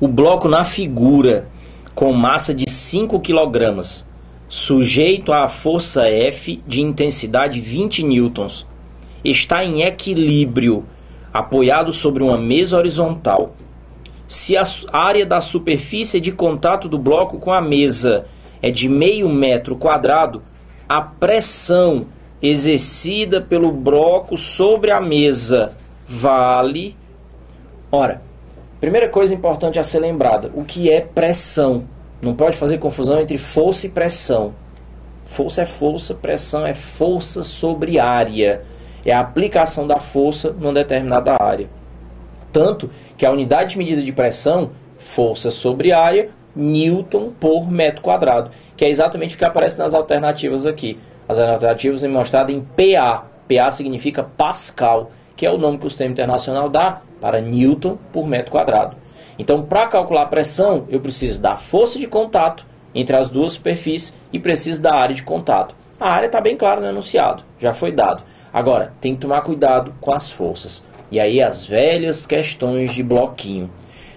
O bloco na figura, com massa de 5 kg, sujeito à força F de intensidade 20 newtons, está em equilíbrio, apoiado sobre uma mesa horizontal. Se a área da superfície de contato do bloco com a mesa é de meio metro quadrado, a pressão exercida pelo bloco sobre a mesa vale... Ora, primeira coisa importante a ser lembrada, o que é pressão? Não pode fazer confusão entre força e pressão. Força é força, pressão é força sobre área. É a aplicação da força numa determinada área. Tanto que a unidade de medida de pressão, força sobre área, Newton por metro quadrado, que é exatamente o que aparece nas alternativas aqui. As alternativas são mostradas em PA. PA significa Pascal, que é o nome que o Sistema Internacional dá para Newton por metro quadrado. Então, para calcular a pressão, eu preciso da força de contato entre as duas superfícies e preciso da área de contato. A área está bem clara no enunciado, já foi dado. Agora, tem que tomar cuidado com as forças. E aí as velhas questões de bloquinho.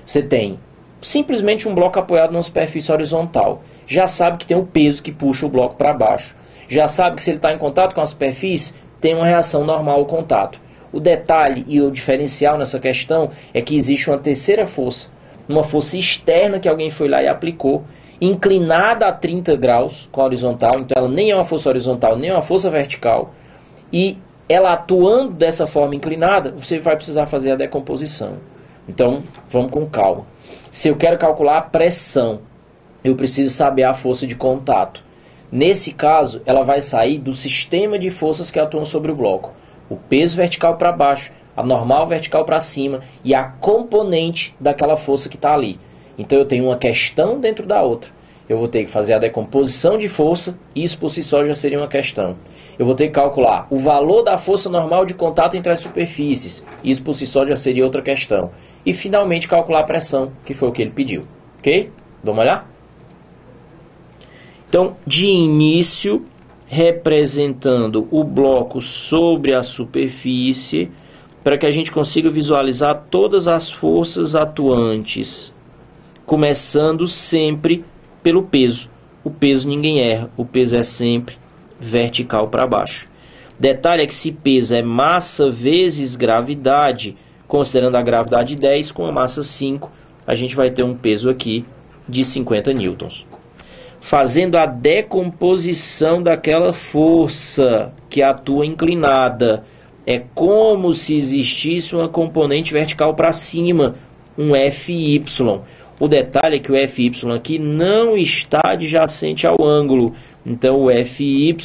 Você tem simplesmente um bloco apoiado numa superfície horizontal. Já sabe que tem um peso que puxa o bloco para baixo. Já sabe que se ele está em contato com a superfície, tem uma reação normal ao contato. O detalhe e o diferencial nessa questão é que existe uma terceira força. Uma força externa que alguém foi lá e aplicou, inclinada a 30 graus com a horizontal. Então ela nem é uma força horizontal, nem é uma força vertical. E ela atuando dessa forma inclinada, você vai precisar fazer a decomposição. Então, vamos com calma. Se eu quero calcular a pressão, eu preciso saber a força de contato. Nesse caso, ela vai sair do sistema de forças que atuam sobre o bloco. O peso vertical para baixo, a normal vertical para cima e a componente daquela força que está ali. Então, eu tenho uma questão dentro da outra. Eu vou ter que fazer a decomposição de força, e isso por si só já seria uma questão. Eu vou ter que calcular o valor da força normal de contato entre as superfícies. Isso por si só já seria outra questão. E finalmente calcular a pressão, que foi o que ele pediu. Ok? Vamos olhar? Então, de início, representando o bloco sobre a superfície, para que a gente consiga visualizar todas as forças atuantes. Começando sempre pelo peso. O peso ninguém erra. O peso é sempre vertical para baixo. Detalhe é que se peso é massa vezes gravidade, considerando a gravidade 10 com a massa 5, a gente vai ter um peso aqui de 50 newtons. Fazendo a decomposição daquela força que atua inclinada, é como se existisse uma componente vertical para cima, um Fy. O detalhe é que o Fy aqui não está adjacente ao ângulo. Então, o Fy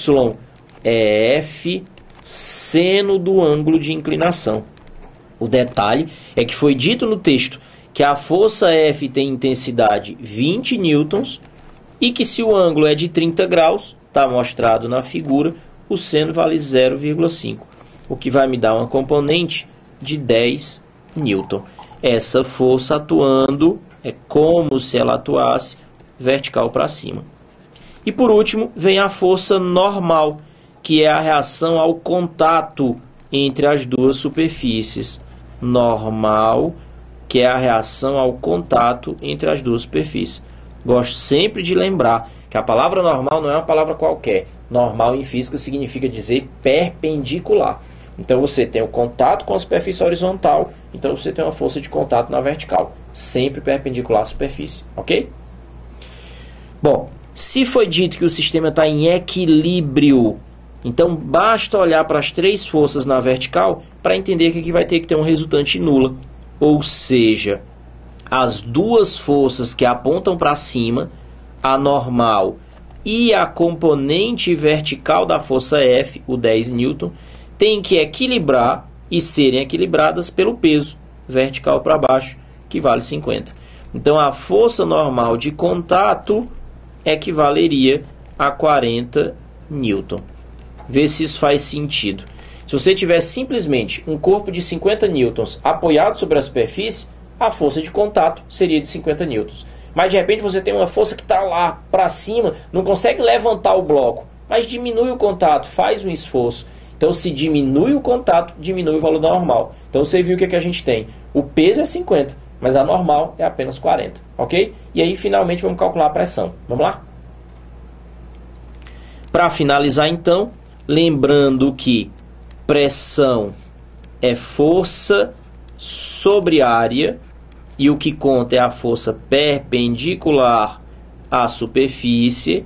é F seno do ângulo de inclinação. O detalhe é que foi dito no texto que a força F tem intensidade 20 newtons e que se o ângulo é de 30 graus, está mostrado na figura, o seno vale 0,5, o que vai me dar uma componente de 10 newton. Essa força atuando é como se ela atuasse vertical para cima. E por último, vem a força normal, que é a reação ao contato entre as duas superfícies. Normal, que é a reação ao contato entre as duas superfícies. Gosto sempre de lembrar que a palavra normal não é uma palavra qualquer. Normal em física significa dizer perpendicular. Então você tem o contato com a superfície horizontal, então você tem uma força de contato na vertical, sempre perpendicular à superfície, ok? Bom, se foi dito que o sistema está em equilíbrio, então basta olhar para as três forças na vertical para entender que aqui vai ter que ter um resultante nula. Ou seja, as duas forças que apontam para cima, a normal e a componente vertical da força F, o 10 newton, têm que equilibrar e serem equilibradas pelo peso vertical para baixo, que vale 50. Então a força normal de contato equivaleria a 40 newton. Vê se isso faz sentido. Se você tivesse simplesmente um corpo de 50 newtons apoiado sobre a superfície, a força de contato seria de 50 newtons. Mas de repente você tem uma força que está lá para cima, não consegue levantar o bloco, mas diminui o contato, faz um esforço. Então se diminui o contato, diminui o valor normal. Então você viu o que a gente tem. O peso é 50, mas a normal é apenas 40, ok? E aí, finalmente, vamos calcular a pressão. Vamos lá? Para finalizar, então, lembrando que pressão é força sobre área, e o que conta é a força perpendicular à superfície.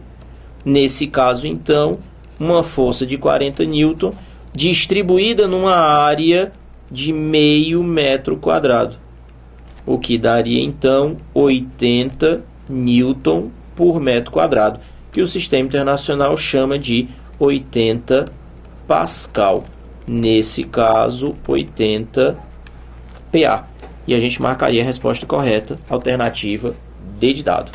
Nesse caso, então, uma força de 40 newton distribuída numa área de meio metro quadrado, o que daria, então, 80 newton por metro quadrado, que o Sistema Internacional chama de 80 pascal. Nesse caso, 80 PA. E a gente marcaria a resposta correta, alternativa D de dado.